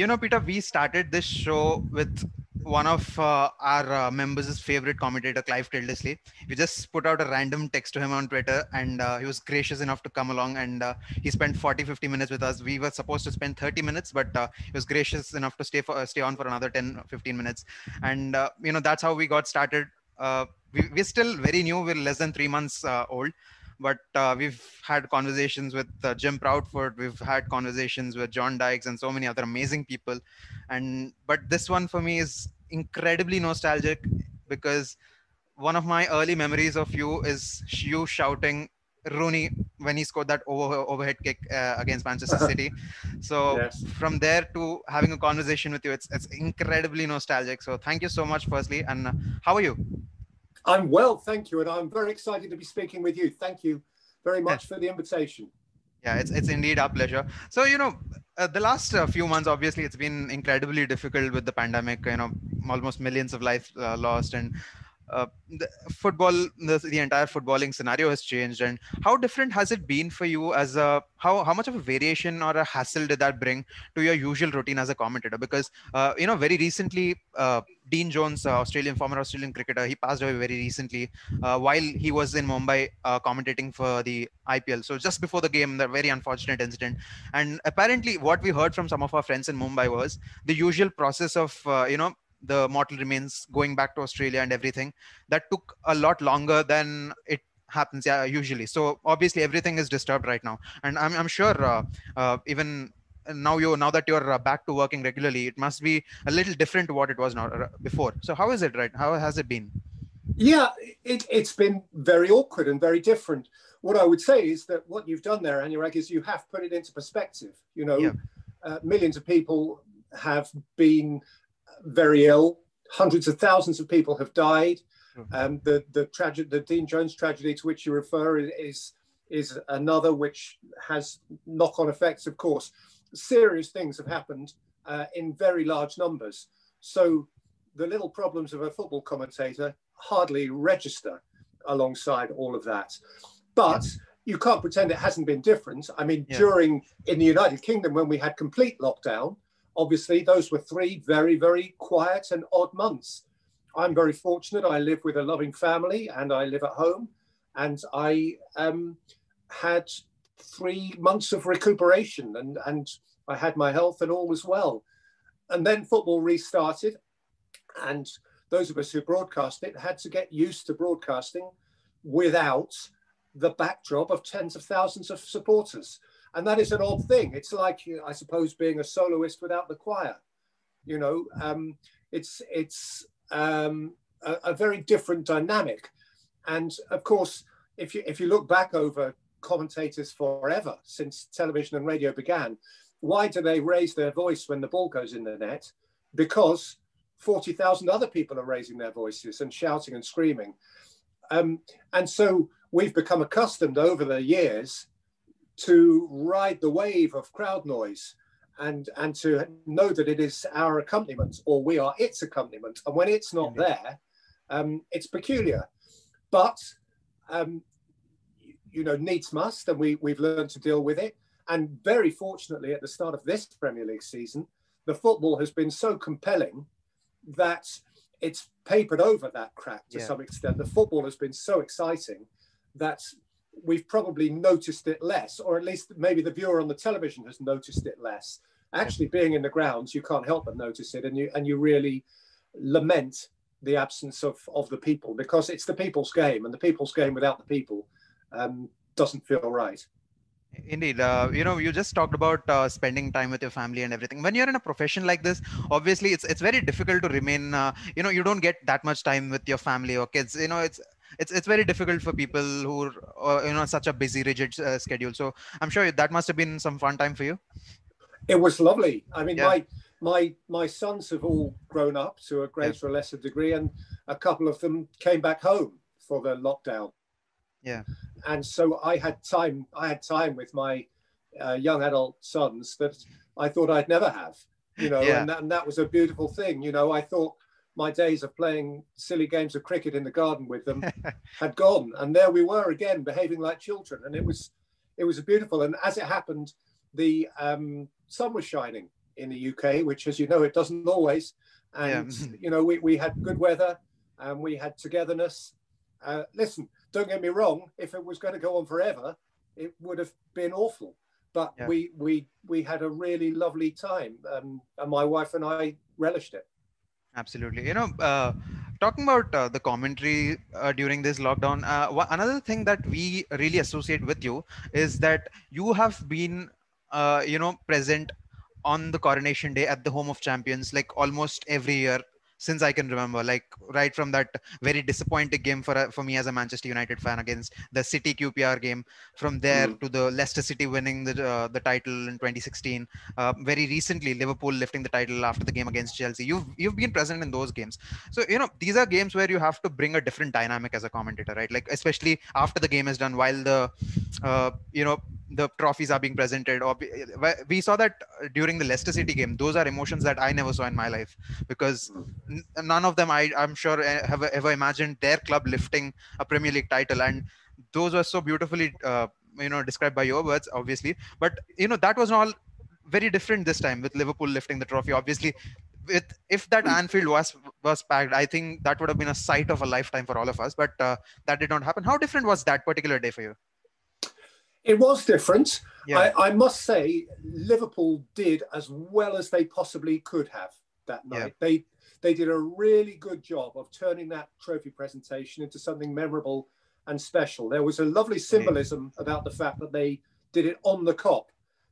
Peter, we started this show with one of our members' favorite commentator, Clive Tildesley. We just put out a random text to him on Twitter, and he was gracious enough to come along, and he spent 40-50 minutes with us. We were supposed to spend 30 minutes, but he was gracious enough to stay on for another 10-15 minutes. And, that's how we got started. We're still very new. We're less than 3 months old. But we've had conversations with Jim Proudfoot. We've had conversations with John Dykes and so many other amazing people. But this one for me is incredibly nostalgic because one of my early memories of you is you shouting Rooney when he scored that overhead kick against Manchester City. So Yes. from there to having a conversation with you, it's incredibly nostalgic. So thank you so much, firstly. And how are you? I'm well, thank you. And I'm very excited to be speaking with you. Thank you very much for the invitation. Yeah, it's indeed our pleasure. So, the last few months, obviously, it's been incredibly difficult with the pandemic, almost millions of lives lost. And the the entire footballing scenario has changed. And how different has it been for you how much of a variation or a hassle did that bring to your usual routine as a commentator? Because very recently, Dean Jones, former Australian cricketer, he passed away very recently while he was in Mumbai commentating for the IPL. So just before the game, the very unfortunate incident. And apparently what we heard from some of our friends in Mumbai was the usual process of the mortal remains going back to Australia and everything that took a lot longer than it happens usually. So obviously everything is disturbed right now, and I'm sure even now that you're back to working regularly, it must be a little different to what it was now before. So how is it, right? How has it been? Yeah, it's been very awkward and very different. What I would say is that what you've done there, Anuraag, is you have put it into perspective. Millions of people have been very ill. Hundreds of thousands of people have died. The Dean Jones tragedy to which you refer is another which has knock-on effects, of course. Serious things have happened in very large numbers. So the little problems of a football commentator hardly register alongside all of that. But you can't pretend it hasn't been different. I mean, in the United Kingdom, when we had complete lockdown, obviously, those were 3 very, very quiet and odd months. I'm very fortunate. I live with a loving family and I live at home. And I had 3 months of recuperation and I had my health and all was well. And then football restarted. And those of us who broadcast it had to get used to broadcasting without the backdrop of tens of thousands of supporters. And that is an odd thing. It's like, I suppose, being a soloist without the choir. It's a very different dynamic. And of course, if you look back over commentators forever, since television and radio began, why do they raise their voice when the ball goes in the net? Because 40,000 other people are raising their voices and shouting and screaming. And so we've become accustomed over the years to ride the wave of crowd noise and to know that it is our accompaniment or we are its accompaniment. And when it's not there, it's peculiar. But, needs must, and we've learned to deal with it. And very fortunately, at the start of this Premier League season, the football has been so compelling that it's papered over that crack to some extent. The football has been so exciting that we've probably noticed it less, or at least maybe the viewer on the television has noticed it less. Actually, being in the grounds, you can't help but notice it, and you really lament the absence of the people, because it's the people's game, and the people's game without the people doesn't feel right. Indeed. You just talked about spending time with your family and everything. When you're in a profession like this, obviously it's very difficult to remain, you don't get that much time with your family or kids. It's very difficult for people who are, such a busy, rigid schedule. So I'm sure that must have been some fun time for you. It was lovely. I mean, my sons have all grown up to a greater or lesser degree, and a couple of them came back home for the lockdown. Yeah. And so I had time with my young adult sons that I thought I'd never have, and that was a beautiful thing. I thought my days of playing silly games of cricket in the garden with them had gone. And there we were again, behaving like children. And it was beautiful. And as it happened, the sun was shining in the UK, which, as you know, it doesn't always. And, we had good weather and we had togetherness. Listen, don't get me wrong. If it was going to go on forever, it would have been awful. But we had a really lovely time, and my wife and I relished it. Absolutely. Talking about the commentary during this lockdown, another thing that we really associate with you is that you have been, present on the coronation day at the home of champions, like almost every year since I can remember, like right from that very disappointing game for me as a Manchester United fan against the City QPR game, from there to the Leicester City winning the title in 2016. Very recently, Liverpool lifting the title after the game against Chelsea. You've been present in those games, so these are games where you have to bring a different dynamic as a commentator, right? Like especially after the game is done, while the trophies are being presented. Or we saw that during the Leicester City game. Those are emotions that I never saw in my life, because none of them I'm sure have ever imagined their club lifting a Premier League title. And those were so beautifully described by your words, obviously. But that was all very different this time with Liverpool lifting the trophy. Obviously, if that Anfield was packed, I think that would have been a sight of a lifetime for all of us. But that did not happen. How different was that particular day for you? It was different. I must say, Liverpool did as well as they possibly could have that night. They did a really good job of turning that trophy presentation into something memorable and special. There was a lovely symbolism about the fact that they did it on the Kop.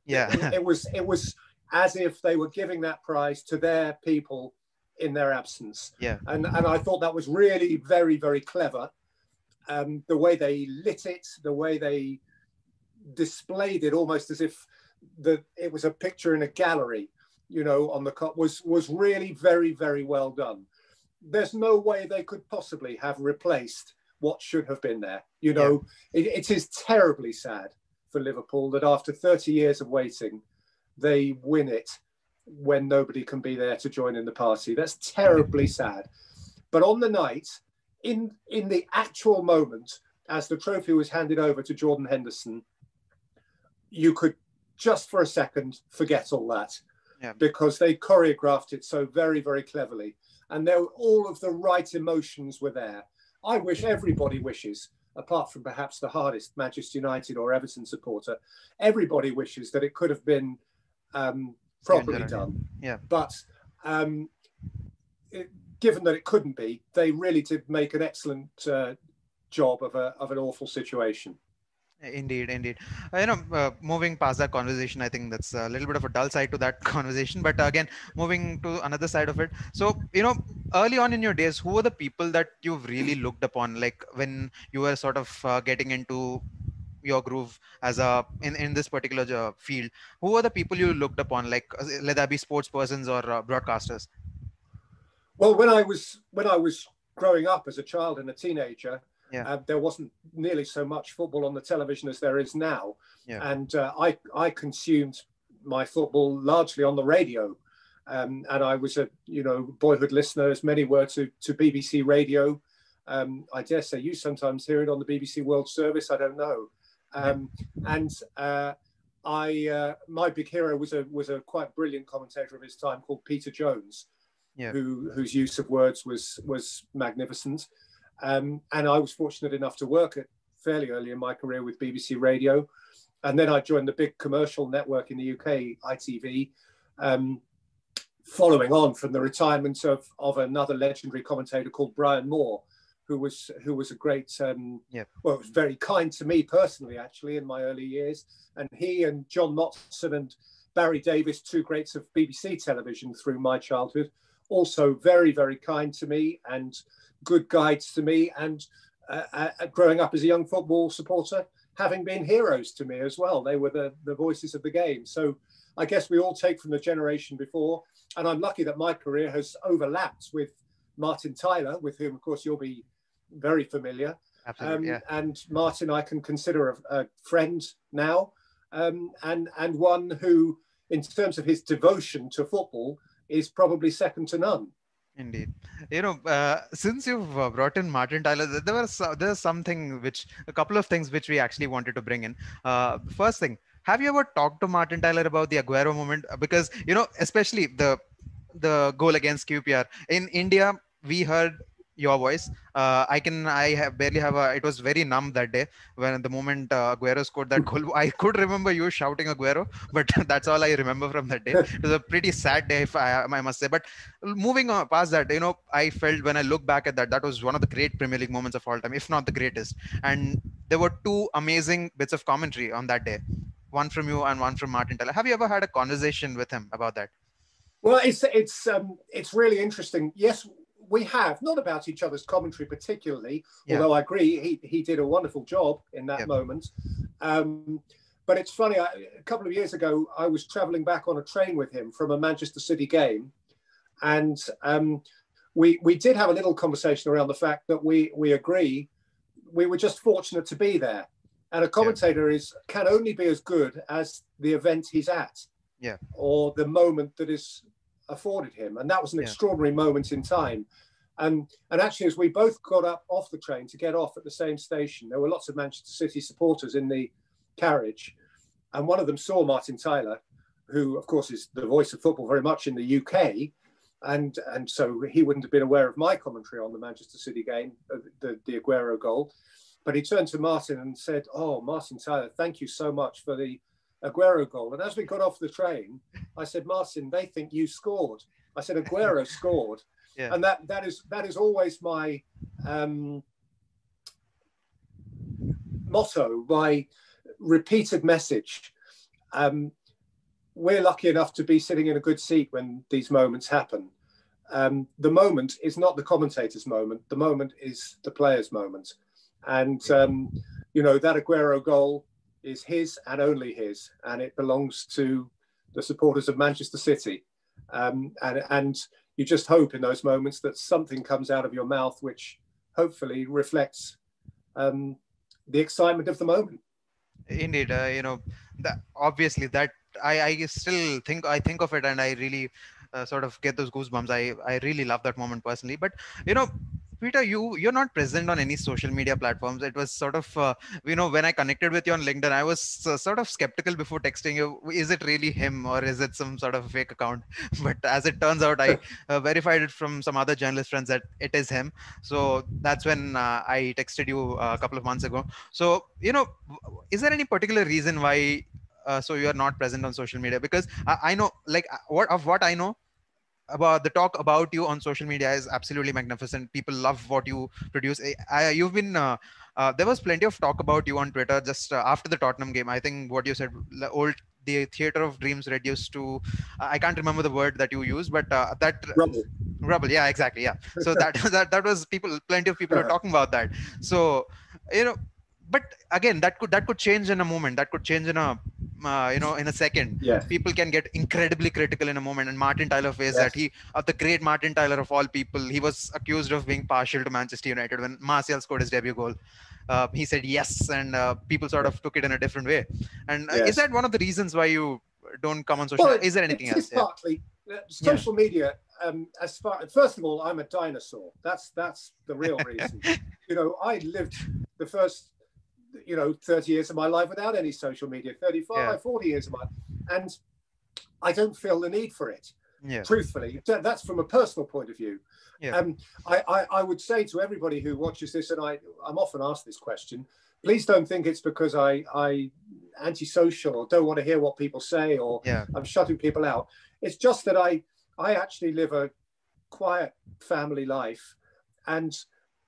It was as if they were giving that prize to their people in their absence. And I thought that was really very, very clever. The way they lit it, the way they displayed it, almost as if it was a picture in a gallery, on the Kop, was really very, very well done. There's no way they could possibly have replaced what should have been there. It is terribly sad for Liverpool that after 30 years of waiting, they win it when nobody can be there to join in the party. That's terribly sad. But on the night, in the actual moment, as the trophy was handed over to Jordan Henderson, you could just for a second forget all that, because they choreographed it so very, very cleverly. And all of the right emotions were there. I wish everybody wishes, apart from perhaps the hardest Manchester United or Everton supporter, everybody wishes that it could have been properly done. But given that it couldn't be, they really did make an excellent job of an awful situation. Indeed. Moving past that conversation, I think that's a little bit of a dull side to that conversation. But again, moving to another side of it. So, early on in your days, who were the people that you've really looked upon? Like when you were sort of getting into your groove as in this particular field, who were the people you looked upon? Like, let that be sports persons or broadcasters? Well, when I was growing up as a child and a teenager, there wasn't nearly so much football on the television as there is now. And I consumed my football largely on the radio. And I was a boyhood listener, as many were, to BBC Radio. I dare say you sometimes hear it on the BBC World Service. I don't know. My big hero was a quite brilliant commentator of his time called Peter Jones, whose use of words was magnificent. And I was fortunate enough to work fairly early in my career with BBC Radio. And then I joined the big commercial network in the UK, ITV, following on from the retirement of another legendary commentator called Brian Moore, who was a great, was very kind to me personally, actually, in my early years. And he and John Motson and Barry Davis, two greats of BBC television through my childhood, also very, very kind to me and good guides to me, and growing up as a young football supporter, having been heroes to me as well. They were the voices of the game. So I guess we all take from the generation before, and I'm lucky that my career has overlapped with Martin Tyler, with whom, of course, you'll be very familiar. Absolutely, And Martin, I can consider a friend now, and one who, in terms of his devotion to football, is probably second to none. Indeed. Since you've brought in Martin Tyler, there's a couple of things which we actually wanted to bring in. First thing, Have you ever talked to Martin Tyler about the Aguero moment? Because, especially the goal against QPR in India, we heard your voice. Barely have it was very numb that day when the moment Aguero scored that goal. I could remember you shouting Aguero, but that's all I remember from that day. It was a pretty sad day, if I must say. But moving on past that, I felt when I look back at that, that was one of the great Premier League moments of all time, if not the greatest. And there were two amazing bits of commentary on that day, one from you and one from Martin Tyler. Have you ever had a conversation with him about that? Well, it's really interesting. Yes, we have, not about each other's commentary particularly, although I agree he did a wonderful job in that moment. But it's funny, a couple of years ago, I was traveling back on a train with him from a Manchester City game. And we did have a little conversation around the fact that we agree we were just fortunate to be there. And a commentator can only be as good as the event he's at, or the moment that is afforded him. And that was an extraordinary moment in time. And actually, as we both got up off the train to get off at the same station, there were lots of Manchester City supporters in the carriage. And one of them saw Martin Tyler, who, of course, is the voice of football very much in the UK. And so he wouldn't have been aware of my commentary on the Manchester City game, the Aguero goal. But he turned to Martin and said, "Oh, Martin Tyler, thank you so much for the Aguero goal." And as we got off the train, I said, "Martin, they think you scored." I said, "Aguero scored." And that is always my motto, my repeated message. We're lucky enough to be sitting in a good seat when these moments happen. The moment is not the commentator's moment. The moment is the player's moment. And, that Aguero goal is his and only his, and it belongs to the supporters of Manchester City. And you just hope in those moments that something comes out of your mouth which hopefully reflects the excitement of the moment. Indeed, obviously that I still think of it, and I really sort of get those goosebumps. I really love that moment personally. But Peter, you're not present on any social media platforms. It was sort of when I connected with you on LinkedIn, I was sort of skeptical before texting you. Is it really him, or is it some sort of fake account? But as it turns out, I verified it from some other journalist friends that it is him. So that's when I texted you a couple of months ago. So is there any particular reason why so you are not present on social media? Because I know, like, what I know about the talk about you on social media is absolutely magnificent. People love what you produce. You've been there was plenty of talk about you on Twitter just after the Tottenham game. I think what you said, the theater of dreams reduced to I can't remember the word that you used, but that rubble. Yeah, exactly. Yeah. So that was plenty of people are talking about that. So but again, that could change in a moment. That could change in a in a second. People can get incredibly critical in a moment. And Martin Tyler faced that. The great Martin Tyler of all people, he was accused of being partial to Manchester United when Martial scored his debut goal. He said yes, and people sort of took it in a different way. And is that one of the reasons why you don't come on social? Well, is there anything else? It's partly social media. First of all, I'm a dinosaur. That's the real reason. I lived the first 30 years of my life without any social media, 35, 40 years of my life. And I don't feel the need for it, truthfully. That's from a personal point of view. I would say to everybody who watches this, and I'm often asked this question, please don't think it's because I antisocial or don't want to hear what people say or I'm shutting people out. It's just that I actually live a quiet family life, and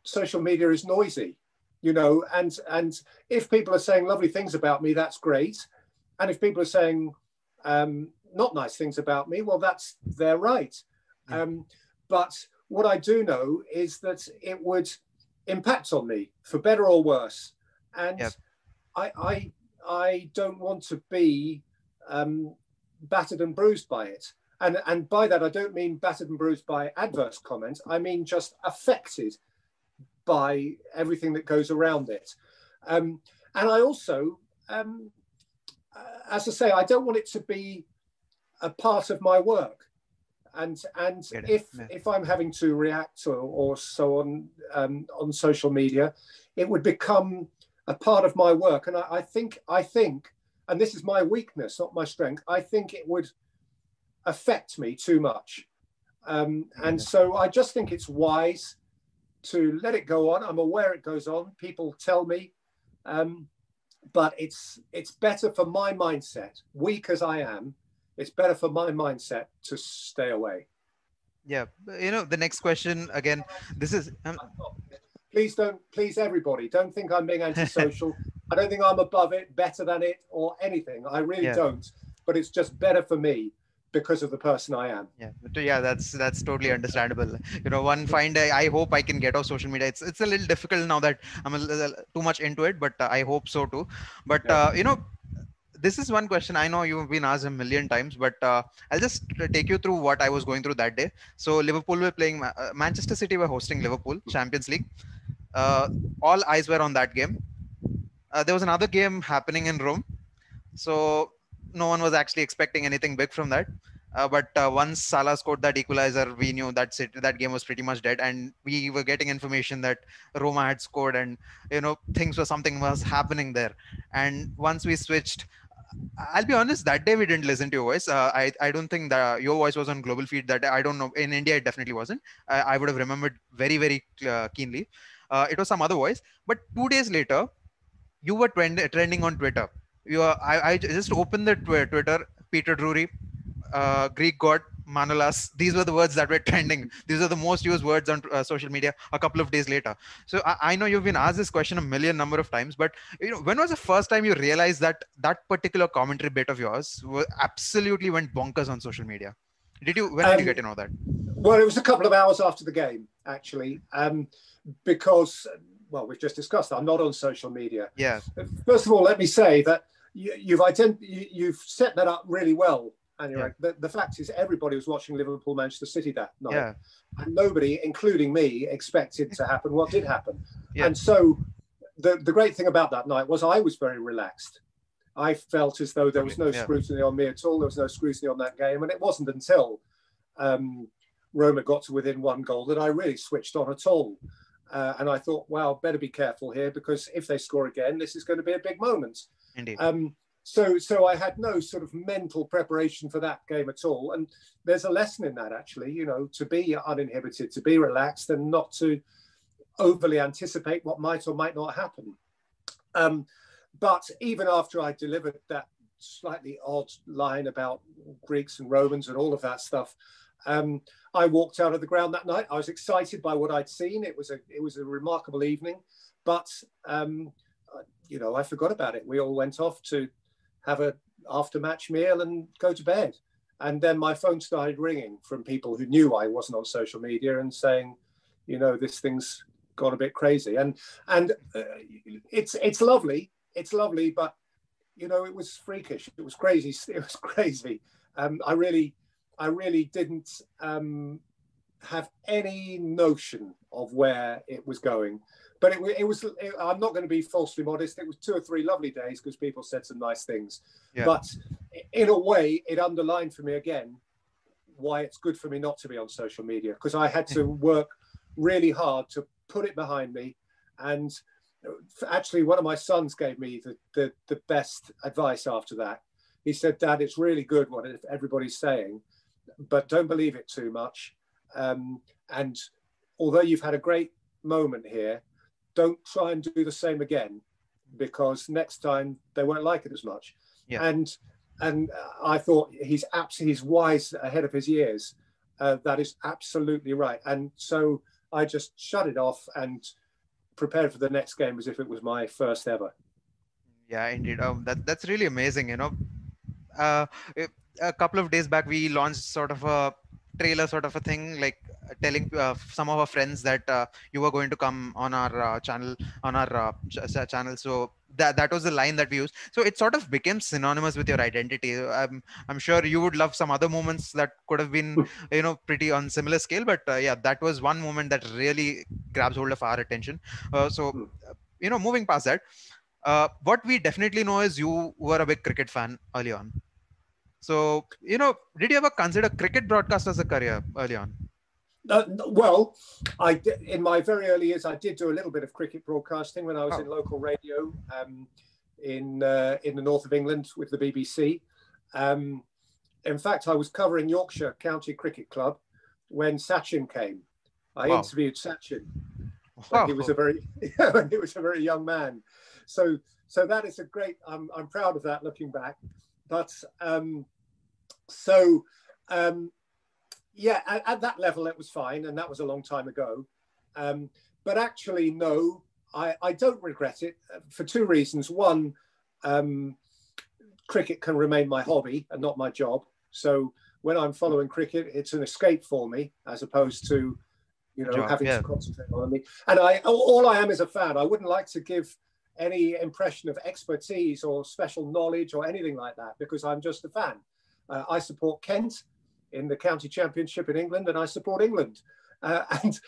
social media is noisy. And if people are saying lovely things about me, that's great. And if people are saying not nice things about me, well, that's their right. But what I do know is that it would impact on me for better or worse. And I don't want to be battered and bruised by it. And by that, I don't mean battered and bruised by adverse comments. I mean just affected by everything that goes around it. And I also, as I say, I don't want it to be a part of my work. And if I'm having to react or so on social media, it would become a part of my work. And I think and this is my weakness, not my strength, I think it would affect me too much. And so I just think it's wise to let it go on. I'm aware it goes on. People tell me, but it's better for my mindset, weak as I am, it's better for my mindset to stay away. Yeah, the next question again, this is please everybody, don't think I'm being antisocial. I don't think I'm above it, better than it, or anything. I really don't. But it's just better for me because of the person I am. Yeah, that's totally understandable. One find I hope I can get off social media. It's a little difficult now that I'm a little, too much into it, but I hope so too. But this is one question I know you've been asked a million times, but I'll just take you through what I was going through that day. So Liverpool were playing, Manchester City were hosting Liverpool, Champions League. All eyes were on that game. There was another game happening in Rome, so no one was actually expecting anything big from that. But once Salah scored that equalizer, we knew that game was pretty much dead, and we were getting information that Roma had scored, and something was happening there. And once we switched, I'll be honest, that day we didn't listen to your voice. I don't think that your voice was on global feed that day. I don't know. In India, it definitely wasn't. I would have remembered very, very keenly. It was some other voice. But 2 days later, you were trending on Twitter. I just opened the Twitter. Peter Drury, Greek god, Manolas. These were the words that were trending. These are the most used words on social media a couple of days later. So I know you've been asked this question a million number of times, but when was the first time you realized that that particular commentary bit of yours absolutely went bonkers on social media? When did you get to know that? Well, it was a couple of hours after the game, actually, because, well, we've just discussed, I'm not on social media. Yeah. First of all, let me say that you've set that up really well, Anuraag. The fact is, everybody was watching Liverpool Manchester City that night, and nobody, including me, expected to happen what did happen. And so the great thing about that night was I was very relaxed. I felt as though there was no scrutiny on me at all. There was no scrutiny on that game, and it wasn't until Roma got to within one goal that I really switched on at all. And I thought, wow, better be careful here, because if they score again, this is going to be a big moment. Indeed. So I had no sort of mental preparation for that game at all. And there's a lesson in that, actually, to be uninhibited, to be relaxed, and not to overly anticipate what might or might not happen. But even after I delivered that slightly odd line about Greeks and Romans and all of that stuff, I walked out of the ground that night. I was excited by what I'd seen. It was a remarkable evening, but I forgot about it. We all went off to have an after-match meal and go to bed. And then my phone started ringing from people who knew I wasn't on social media and saying, this thing's gone a bit crazy. And it's lovely. It's lovely, but it was freakish. It was crazy. It was crazy. I really didn't have any notion of where it was going. But I'm not going to be falsely modest. It was 2 or 3 lovely days because people said some nice things. Yeah. But in a way, it underlined for me again why it's good for me not to be on social media, because I had to work really hard to put it behind me. And actually, one of my sons gave me the best advice after that. He said, "Dad, it's really good what everybody's saying, but don't believe it too much. And although you've had a great moment here, don't try and do the same again, because next time they won't like it as much." Yeah. And I thought he's wise ahead of his years. That is absolutely right. And so I just shut it off and prepared for the next game as if it was my first ever. Yeah, indeed. That's really amazing. A couple of days back, we launched sort of a trailer sort of a thing, like telling some of our friends that you were going to come on our channel, channel. So that was the line that we used. So it sort of became synonymous with your identity. I'm sure you would love some other moments that could have been pretty on similar scale, but that was one moment that really grabs hold of our attention. Moving past that, what we definitely know is you were a big cricket fan early on. So, did you ever consider cricket broadcast as a career early on? Well, I did, in my very early years, I did do a little bit of cricket broadcasting when I was in local radio. in the north of England with the BBC. In fact, I was covering Yorkshire County Cricket Club when Sachin came. I interviewed Sachin when he was a very young man. So that is a great. I'm proud of that looking back. But yeah, at that level it was fine, and that was a long time ago. But actually, no, I don't regret it for two reasons. One, cricket can remain my hobby and not my job. So when I'm following cricket, it's an escape for me, as opposed to, having to concentrate on me. And all I am is a fan. I wouldn't like to give any impression of expertise or special knowledge or anything like that, because I'm just a fan. I support Kent in the county championship in England, and I support England. And,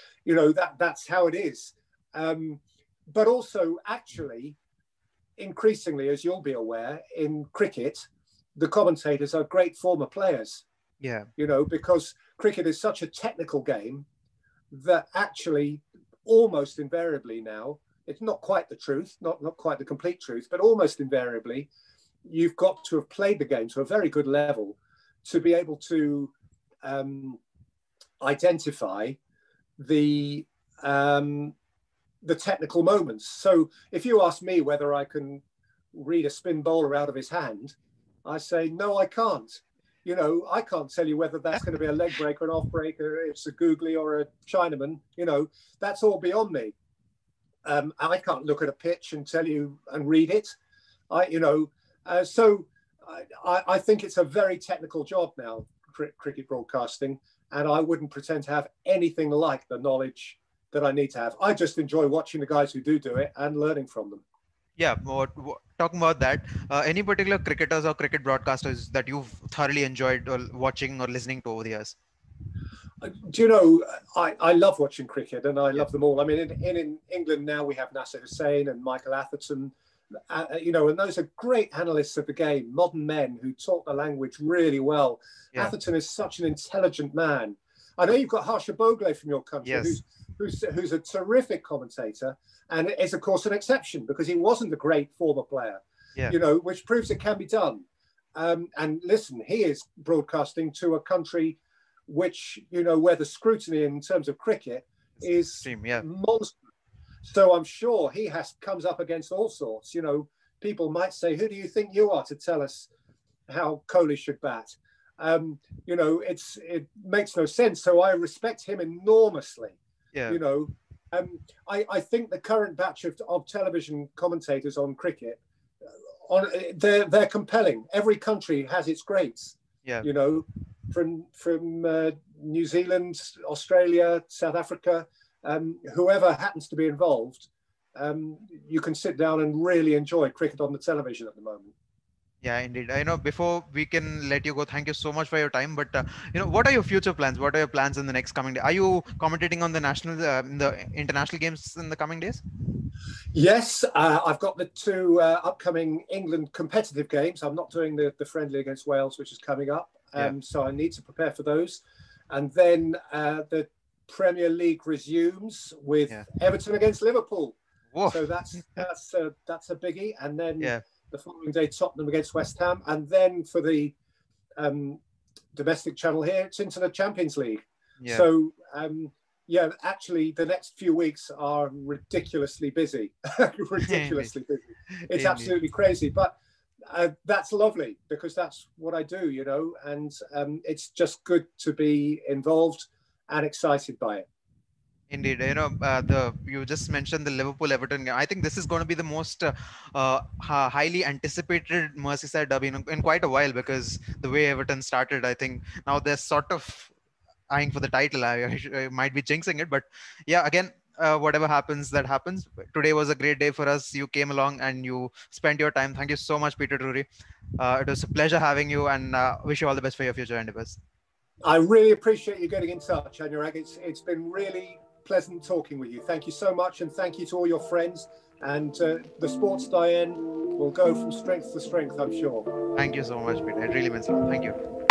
that's how it is. But also, actually, increasingly, as you'll be aware, in cricket, the commentators are great former players. Yeah. Because cricket is such a technical game that actually almost invariably now, it's not quite the truth, not quite the complete truth, but almost invariably, you've got to have played the game to a very good level to be able to identify the technical moments. So if you ask me whether I can read a spin bowler out of his hand, I say, no, I can't. I can't tell you whether that's going to be a leg break or an off break, or it's a googly or a Chinaman. That's all beyond me. I can't look at a pitch and tell you and read it. So I think it's a very technical job now, cricket broadcasting, and I wouldn't pretend to have anything like the knowledge that I need to have. I just enjoy watching the guys who do it and learning from them. Yeah, talking about that, any particular cricketers or cricket broadcasters that you've thoroughly enjoyed watching or listening to over the years? I love watching cricket, and I love them all. I mean, in England now we have Nasser Hussain and Michael Atherton, and those are great analysts of the game, modern men who talk the language really well. Yeah. Atherton is such an intelligent man. I know you've got Harsha Bhogle from your country, who's a terrific commentator, and is of course an exception because he wasn't a great former player, which proves it can be done. And listen, he is broadcasting to a country which, where the scrutiny in terms of cricket is monstrous. So I'm sure he comes up against all sorts. People might say, who do you think you are to tell us how Kohli should bat? It makes no sense. So I respect him enormously. Yeah. I think the current batch of television commentators on cricket, they're compelling. Every country has its greats. Yeah. From New Zealand, Australia, South Africa, whoever happens to be involved, you can sit down and really enjoy cricket on the television at the moment. Yeah, indeed. Before we can let you go, thank you so much for your time. But what are your future plans? What are your plans in the next coming day? Are you commentating on the the international games in the coming days? Yes, I've got the two upcoming England competitive games. I'm not doing the friendly against Wales, which is coming up. So I need to prepare for those. And then the Premier League resumes with Everton against Liverpool. Whoa. So that's a biggie. And then the following day, Tottenham against West Ham. And then for the domestic channel here, it's into the Champions League. Yeah. So, actually, the next few weeks are ridiculously busy. Ridiculously busy. It's absolutely crazy. But that's lovely because that's what I do, and it's just good to be involved and excited by it. Indeed, you just mentioned the Liverpool-Everton game. I think this is going to be the most highly anticipated Merseyside derby in quite a while, because the way Everton started, I think now they're sort of eyeing for the title. I might be jinxing it, but yeah, again, whatever happens, that happens. Today was a great day for us. You came along and you spent your time. Thank you so much, Peter Drury. It was a pleasure having you, and wish you all the best for your future endeavors. I really appreciate you getting in touch, Anuraag. It's been really pleasant talking with you. Thank you so much, and thank you to all your friends. And the Sports Diane will go from strength to strength, I'm sure. Thank you so much, Peter. It really means a lot. Thank you.